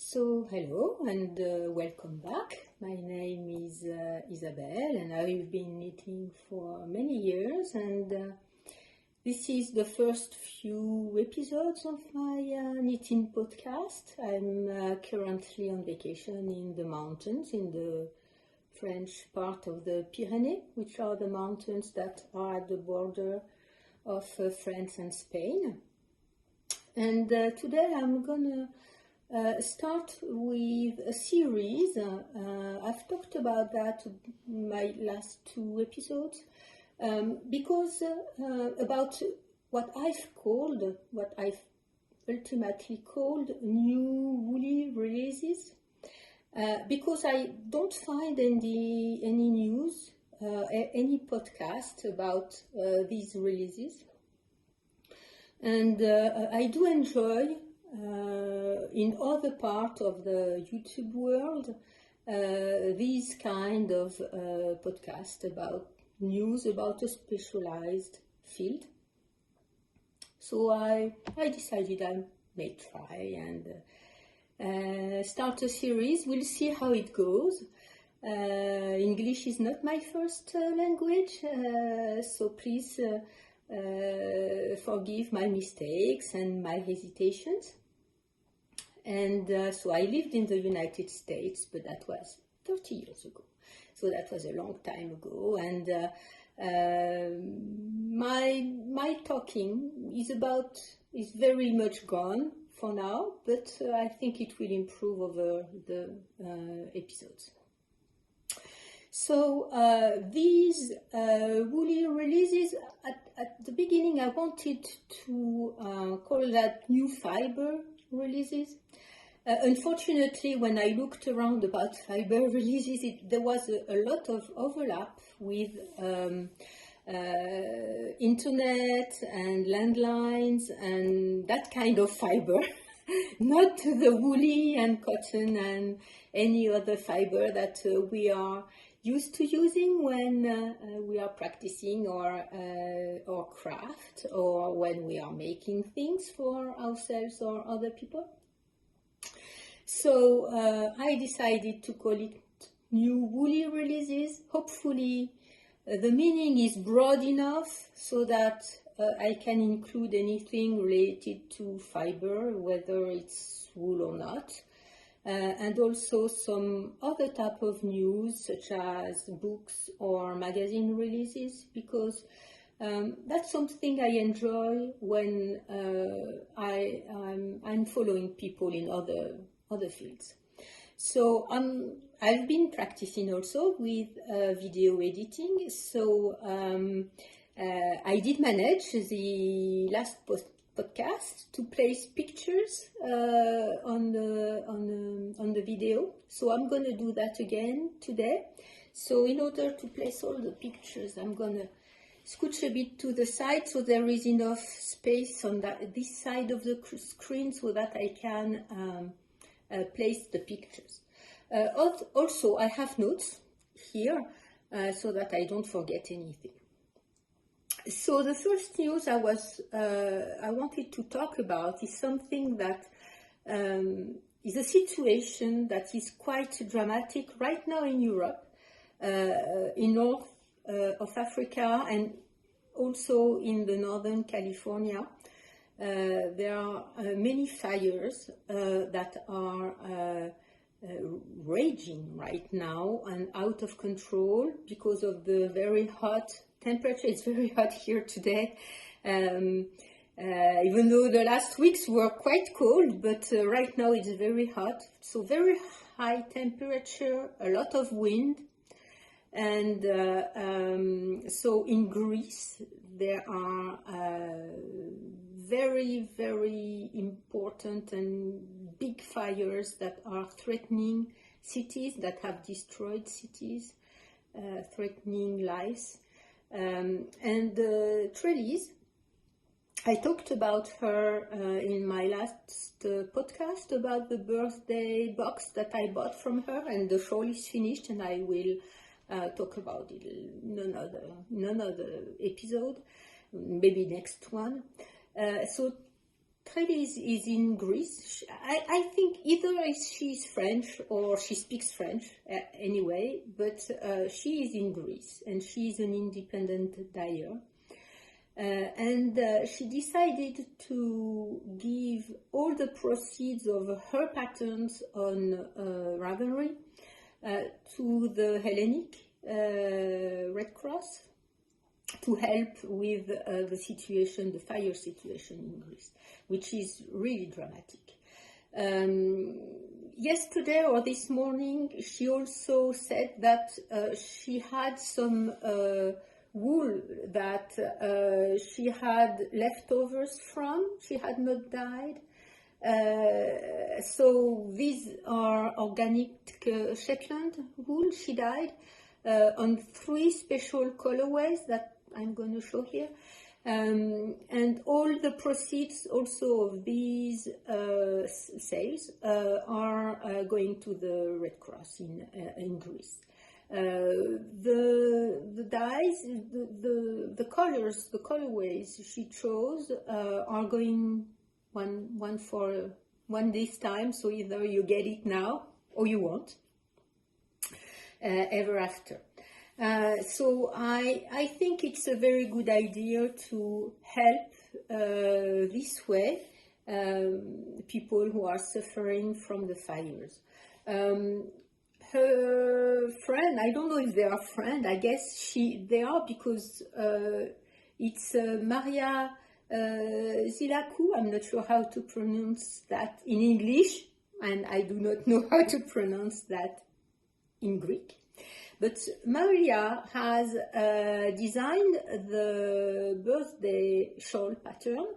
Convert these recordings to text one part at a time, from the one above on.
Hello and welcome back. My name is Isabelle and I've been knitting for many years, and this is the first few episodes of my knitting podcast. I'm currently on vacation in the mountains in the French part of the Pyrenees, which are the mountains that are at the border of France and Spain. And today I'm gonna start with a series. I've talked about that in my last two episodes because about what I've ultimately called new woolly releases, because I don't find any news, any podcast about these releases, and I do enjoy in other part of the YouTube world these kind of podcasts about news about a specialized field. So I decided I may try and start a series. We'll see how it goes. English is not my first language, so please forgive my mistakes and my hesitations. And so I lived in the United States, but that was 30 years ago. So that was a long time ago. And my talking is very much gone for now, but I think it will improve over the episodes. So these woolly releases, at the beginning I wanted to call that new fiber releases. Unfortunately, when I looked around about fiber releases, there was a lot of overlap with internet and landlines and that kind of fiber, not the woolly and cotton and any other fiber that we are used to using when we are practicing or craft, or when we are making things for ourselves or other people. So I decided to call it new woolly releases. Hopefully the meaning is broad enough so that I can include anything related to fiber, whether it's wool or not. And also some other type of news, such as books or magazine releases, because that's something I enjoy when I'm following people in other fields. So I've been practicing also with video editing. So I did manage the last podcast to place pictures on the video, so I'm going to do that again today. So in order to place all the pictures, I'm going to scooch a bit to the side so there is enough space on this side of the screen so that I can place the pictures. Also, I have notes here so that I don't forget anything. So the first news I wanted to talk about is something that is a situation that is quite dramatic right now in Europe, in north of Africa, and also in the northern California. There are many fires that are raging right now and out of control because of the very hot temperature. It's very hot here today, even though the last weeks were quite cold, but right now it's very hot. So very high temperature, a lot of wind, and so in Greece there are very, very important and big fires that are threatening cities, that have destroyed cities, threatening lives. And Trellis, I talked about her in my last podcast about the birthday box that I bought from her, and the shawl is finished, and I will talk about it in another episode, maybe next one. So Trellis is in Greece. I think either she's French or she speaks French anyway, but she is in Greece and she is an independent dyer. And she decided to give all the proceeds of her patents on Ravelry to the Hellenic Red Cross to help with the situation, the fire situation in Greece, which is really dramatic. Yesterday or this morning, she also said that she had some wool that she had leftovers from, she had not dyed. So these are organic Shetland wool she dyed on 3 special colorways that I'm going to show here. And all the proceeds also of these sales are going to the Red Cross in Greece. The dyes, the colors, the colorways she chose are going one for one this time, so either you get it now or you won't ever after. So I think it's a very good idea to help this way people who are suffering from the fires. Her friend, I don't know if they are friends, I guess they are, because it's Maria Zilaku. I'm not sure how to pronounce that in English, and I do not know how to pronounce that in Greek. But Maria has designed the birthday shawl pattern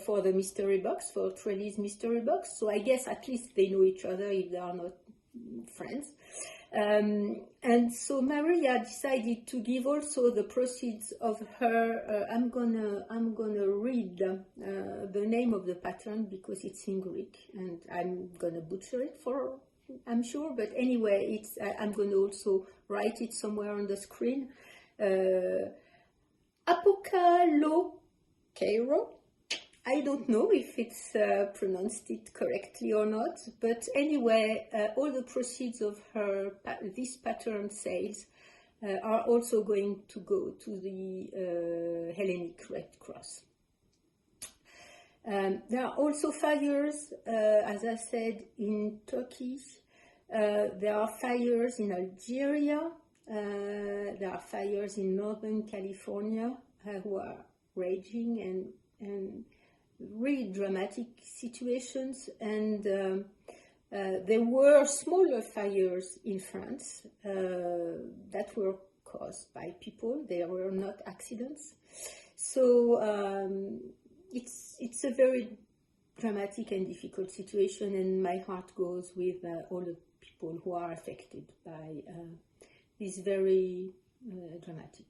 for the mystery box, for Trellis mystery box. So I guess at least they know each other if they are not friends. And so Maria decided to give also the proceeds of her. I'm gonna read the name of the pattern because it's in Greek, and I'm gonna butcher it I'm sure, but anyway, I'm going to also write it somewhere on the screen. Apokalokeiro. I don't know if it's pronounced it correctly or not, but anyway, all the proceeds of this pattern sales are also going to go to the Hellenic Red Cross. There are also fires, as I said, in Turkey. There are fires in Algeria. There are fires in Northern California who are raging and really dramatic situations. And there were smaller fires in France that were caused by people. They were not accidents. So it's a very dramatic and difficult situation, and my heart goes with all the people who are affected by these very dramatic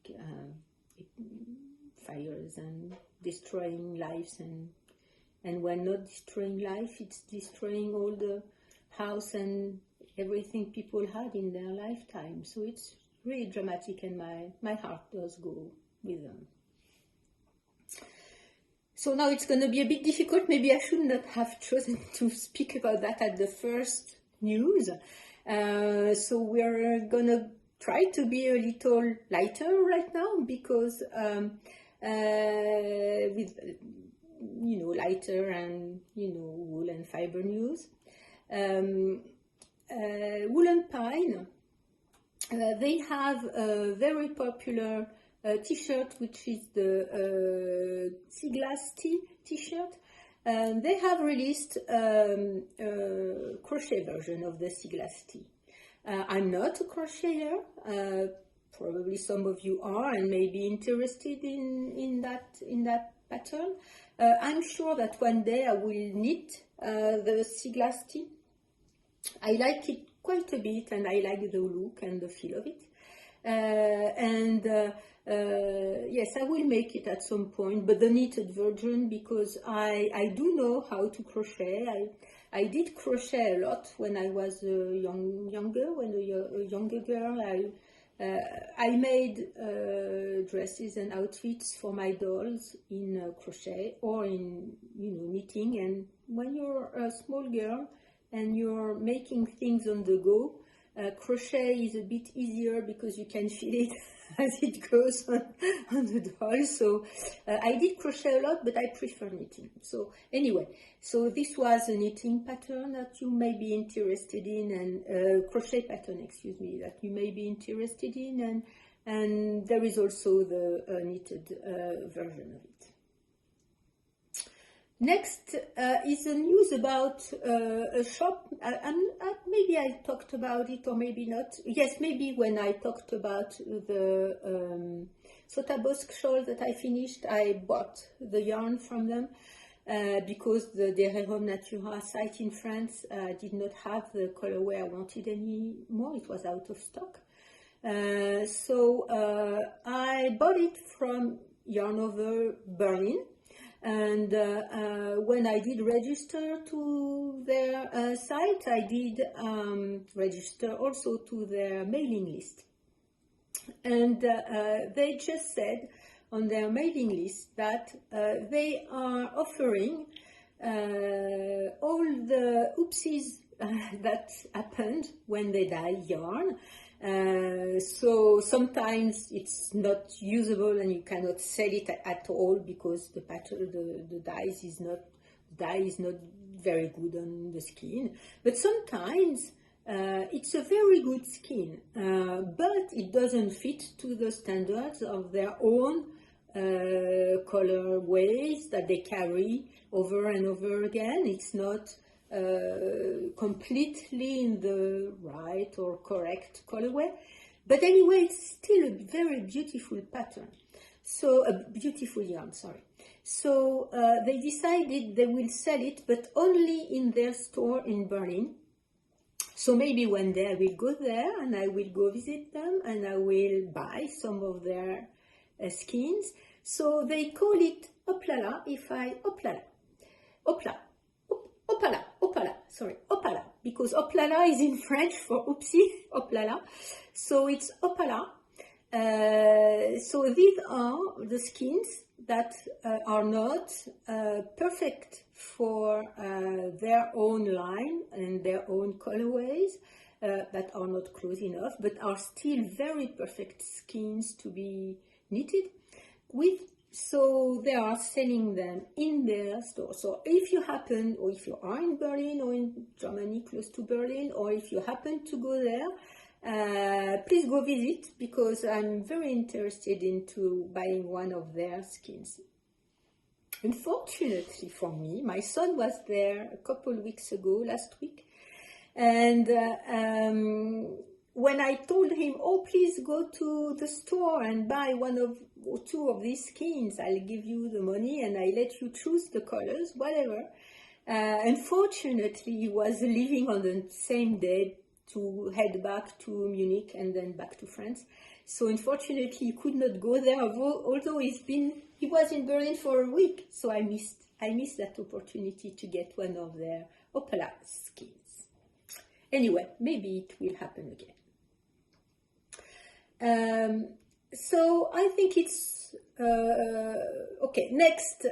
fires and destroying lives, and when not destroying life, it's destroying all the house and everything people had in their lifetime. So it's really dramatic, and my heart does go with them. So now it's going to be a bit difficult. Maybe I should not have chosen to speak about that at the first news. So we're going to try to be a little lighter right now, because with lighter and wool and fiber news. Wool and Pine, they have a very popular t-shirt, which is the sea glass t-shirt. They have released a crochet version of the sea glass tee. I'm not a crocheter. Probably some of you are and may be interested in that pattern. I'm sure that one day I will knit the sea glass tee. I like it quite a bit, and I like the look and the feel of it. Yes, I will make it at some point, but the knitted version, because I do know how to crochet. I did crochet a lot when I was younger. When a younger girl, I made dresses and outfits for my dolls in crochet or in knitting. And when you're a small girl and you're making things on the go, crochet is a bit easier because you can feel it as it goes on the doll. So I did crochet a lot, but I prefer knitting. So anyway, so this was a knitting pattern that you may be interested in, and crochet pattern, excuse me, that you may be interested in, and there is also the knitted version of it. Next is the news about a shop. Maybe I talked about it or maybe not. Yes, maybe when I talked about the Sotabosc shawl that I finished, I bought the yarn from them because the Derehome Natura site in France did not have the colorway I wanted anymore. It was out of stock. So I bought it from Yarn Over Berlin. And when I did register to their site, I did register also to their mailing list. And they just said on their mailing list that they are offering all the oopsies that happened when they dye yarn. So sometimes it's not usable and you cannot sell it at all because the pattern, the dye is not very good on the skin. But sometimes it's a very good skin, but it doesn't fit to the standards of their own colorways that they carry over and over again. It's not completely in the right or correct colorway, but anyway, it's still a very beautiful pattern. So a beautiful yarn, sorry. So they decided they will sell it, but only in their store in Berlin. So maybe one day I will go there and I will go visit them and I will buy some of their skins. So they call it Oplala. Opala, because Oplala is in French for oopsie, Oplala. So it's Opala. So these are the skins that are not perfect for their own line and their own colorways, that are not close enough, but are still very perfect skins to be knitted with. So they are selling them in their store. So if you happen, or if you are in Berlin or in Germany close to Berlin, or if you happen to go there, please go visit, because I'm very interested into buying one of their skins. Unfortunately for me, my son was there a couple weeks ago, last week, and when I told him, oh, please go to the store and buy one of or two of these skins, I'll give you the money and I let you choose the colors, whatever. Unfortunately, he was leaving on the same day to head back to Munich and then back to France. So unfortunately, he could not go there, although he was in Berlin for a week. So I missed that opportunity to get one of their Opala skins. Anyway, maybe it will happen again. So I think it's okay. Next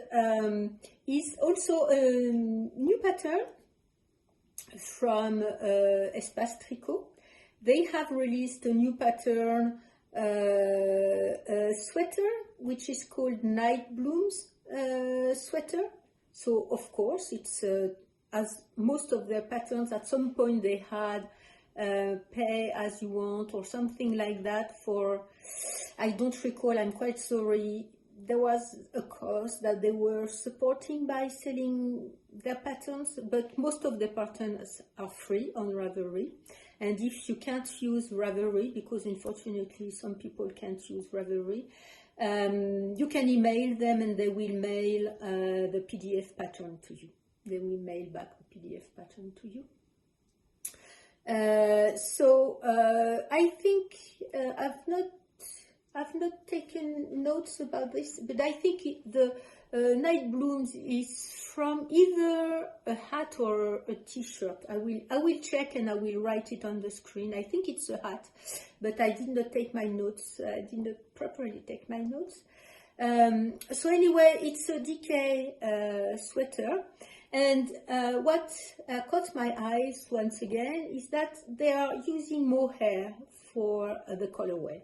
is also a new pattern from Espace Tricot. They have released a new pattern, a sweater, which is called Night Blooms sweater. So of course it's as most of their patterns, at some point they had pay as you want or something like that for, I don't recall, I'm quite sorry, there was a cost that they were supporting by selling their patterns, but most of the patterns are free on Ravelry. And if you can't use Ravelry, because unfortunately some people can't use Ravelry, you can email them and they will mail the PDF pattern to you. They will mail back the PDF pattern to you. So I think I've not taken notes about this, but I think the Night Blooms is from either a hat or a t-shirt. I will check and I will write it on the screen. I think it's a hat, but I did not take my notes. I did not properly take my notes. So anyway, it's a DK sweater. And what caught my eyes once again is that they are using mohair for the colorway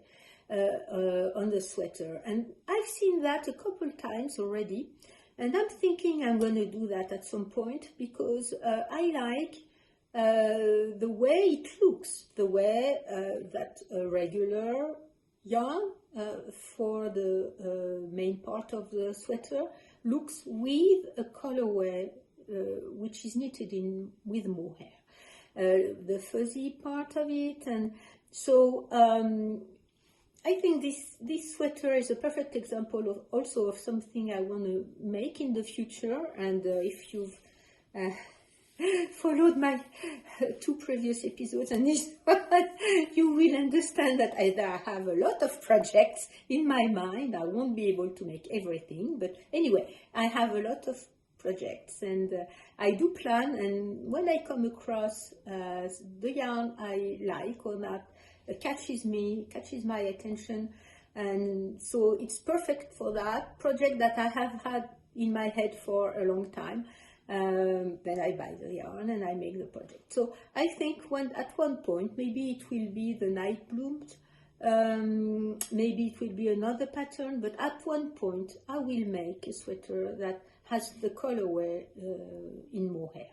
on the sweater. And I've seen that a couple times already. And I'm thinking I'm going to do that at some point because I like the way it looks, the way that a regular yarn for the main part of the sweater looks with a colorway which is knitted in with mohair, the fuzzy part of it. And so I think this sweater is a perfect example of also of something I want to make in the future. And if you've followed my 2 previous episodes and this one, you will understand that I have a lot of projects in my mind. I won't be able to make everything, but anyway, I have a lot of projects, and I do plan, and when I come across the yarn I like or that catches my attention, and so it's perfect for that project that I have had in my head for a long time. Then I buy the yarn and I make the project. So I think at one point, maybe it will be the Night Bloomed, maybe it will be another pattern, but at one point I will make a sweater that has the colorway in mohair.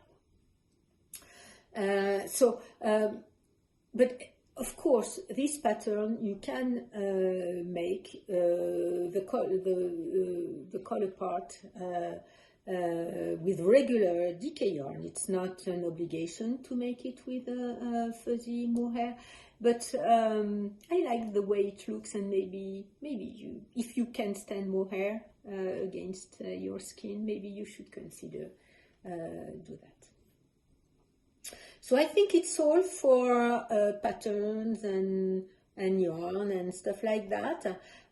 But of course, this pattern you can make the color part with regular DK yarn. It's not an obligation to make it with a fuzzy mohair, but I like the way it looks, and maybe you, if you can stand mohair against your skin, maybe you should consider do that. So I think it's all for patterns and yarn and stuff like that.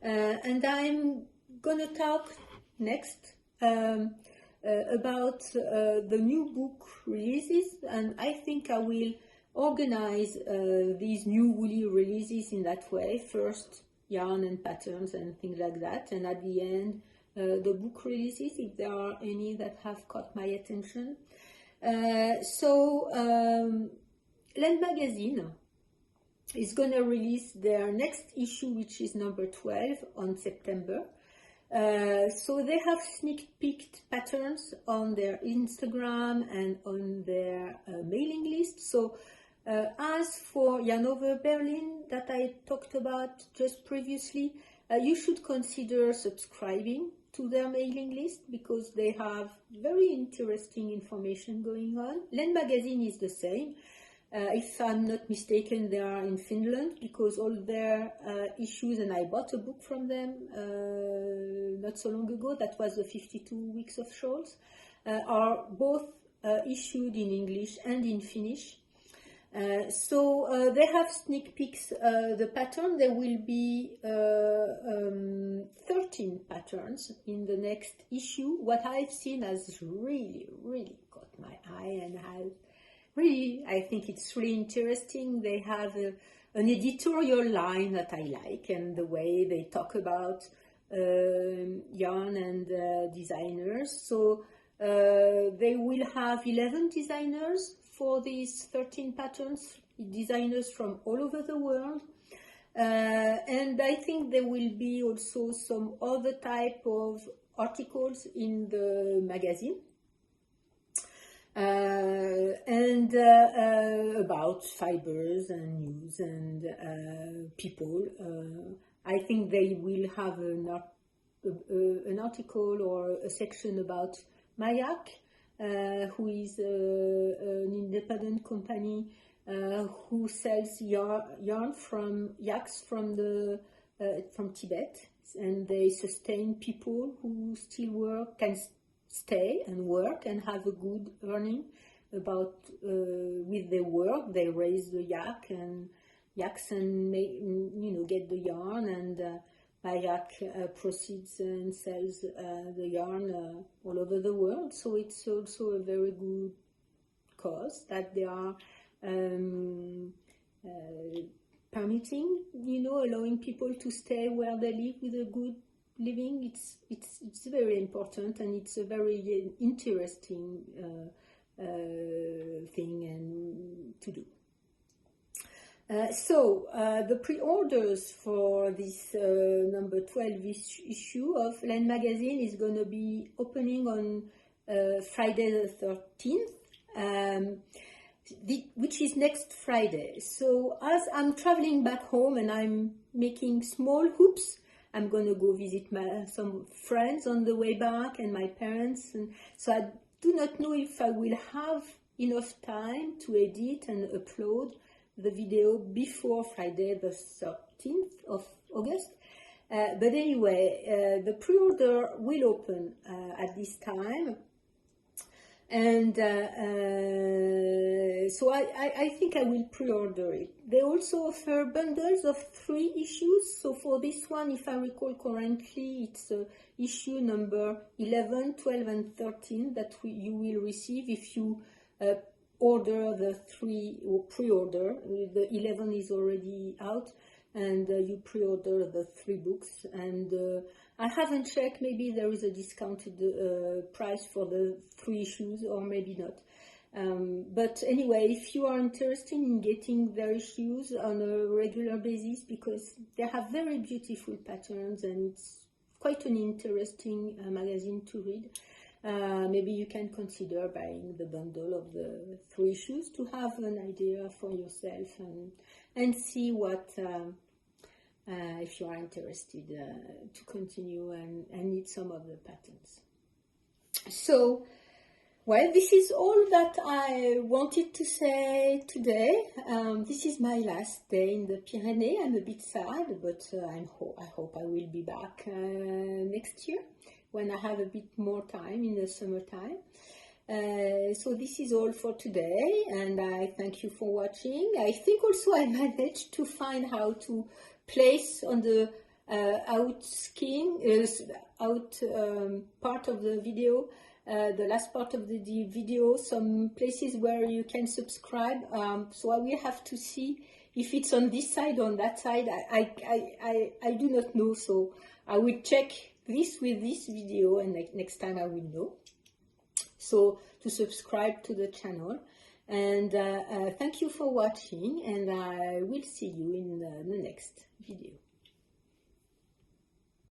And I'm gonna talk next about the new book releases, and I think I will organize these new woolly releases in that way. First yarn and patterns and things like that, and at the end the book releases, if there are any that have caught my attention. So Land Magazine is going to release their next issue, which is number 12, on September. So they have sneak peeked patterns on their Instagram and on their mailing list. So as for Yarn Over Berlin that I talked about just previously, you should consider subscribing to their mailing list because they have very interesting information going on. Land Magazine is the same. If I'm not mistaken, they are in Finland because all their issues, and I bought a book from them not so long ago, that was the 52 Weeks of Shawls, are both issued in English and in Finnish. So they have sneak peeks. The pattern, there will be 13 patterns in the next issue. What I've seen has really caught my eye, and I think it's really interesting. They have an editorial line that I like, and the way they talk about yarn and designers. So they will have 11 designers for these 13 patterns, designers from all over the world. And I think there will be also some other type of articles in the magazine. And about fibers and news and people. I think they will have an article or a section about Mayak, who is an independent company who sells yarn from yaks from Tibet, and they sustain people who still can stay and work and have a good earning about with their work. They raise the yaks and make, get the yarn, and Mayak proceeds and sells the yarn all over the world. So it's also a very good cause that they are permitting, allowing people to stay where they live with a good living. It's very important, and it's a very interesting thing and to do. So the pre-orders for this number 12 issue of Line Magazine is going to be opening on Friday the 13th, which is next Friday. So as I'm traveling back home and I'm making small hoops, I'm going to go visit some friends on the way back and my parents. And so I do not know if I will have enough time to edit and upload the video before Friday the 13th of August. But anyway, the pre-order will open at this time. And so I think I will pre-order it. They also offer bundles of 3 issues. So for this one, if I recall correctly, it's issue number 11, 12, and 13 that you will receive if you order the 3 or pre-order. The 11 is already out, and you pre-order the 3 books. And I haven't checked, maybe there is a discounted price for the 3 issues, or maybe not. But anyway, if you are interested in getting their issues on a regular basis, because they have very beautiful patterns and it's quite an interesting magazine to read, maybe you can consider buying the bundle of the 3 issues to have an idea for yourself and see what, if you are interested to continue and need some of the patterns. So, well, this is all that I wanted to say today. This is my last day in the Pyrenees. I'm a bit sad, but I hope I will be back next year when I have a bit more time in the summertime. So this is all for today, and I thank you for watching. I think also I managed to find how to place on the part of the video, the last part of the video, some places where you can subscribe. So I will have to see if it's on this side or on that side. I do not know, so I will check this with this video, and next time I will know. So to subscribe to the channel, and thank you for watching, and I will see you in the next video.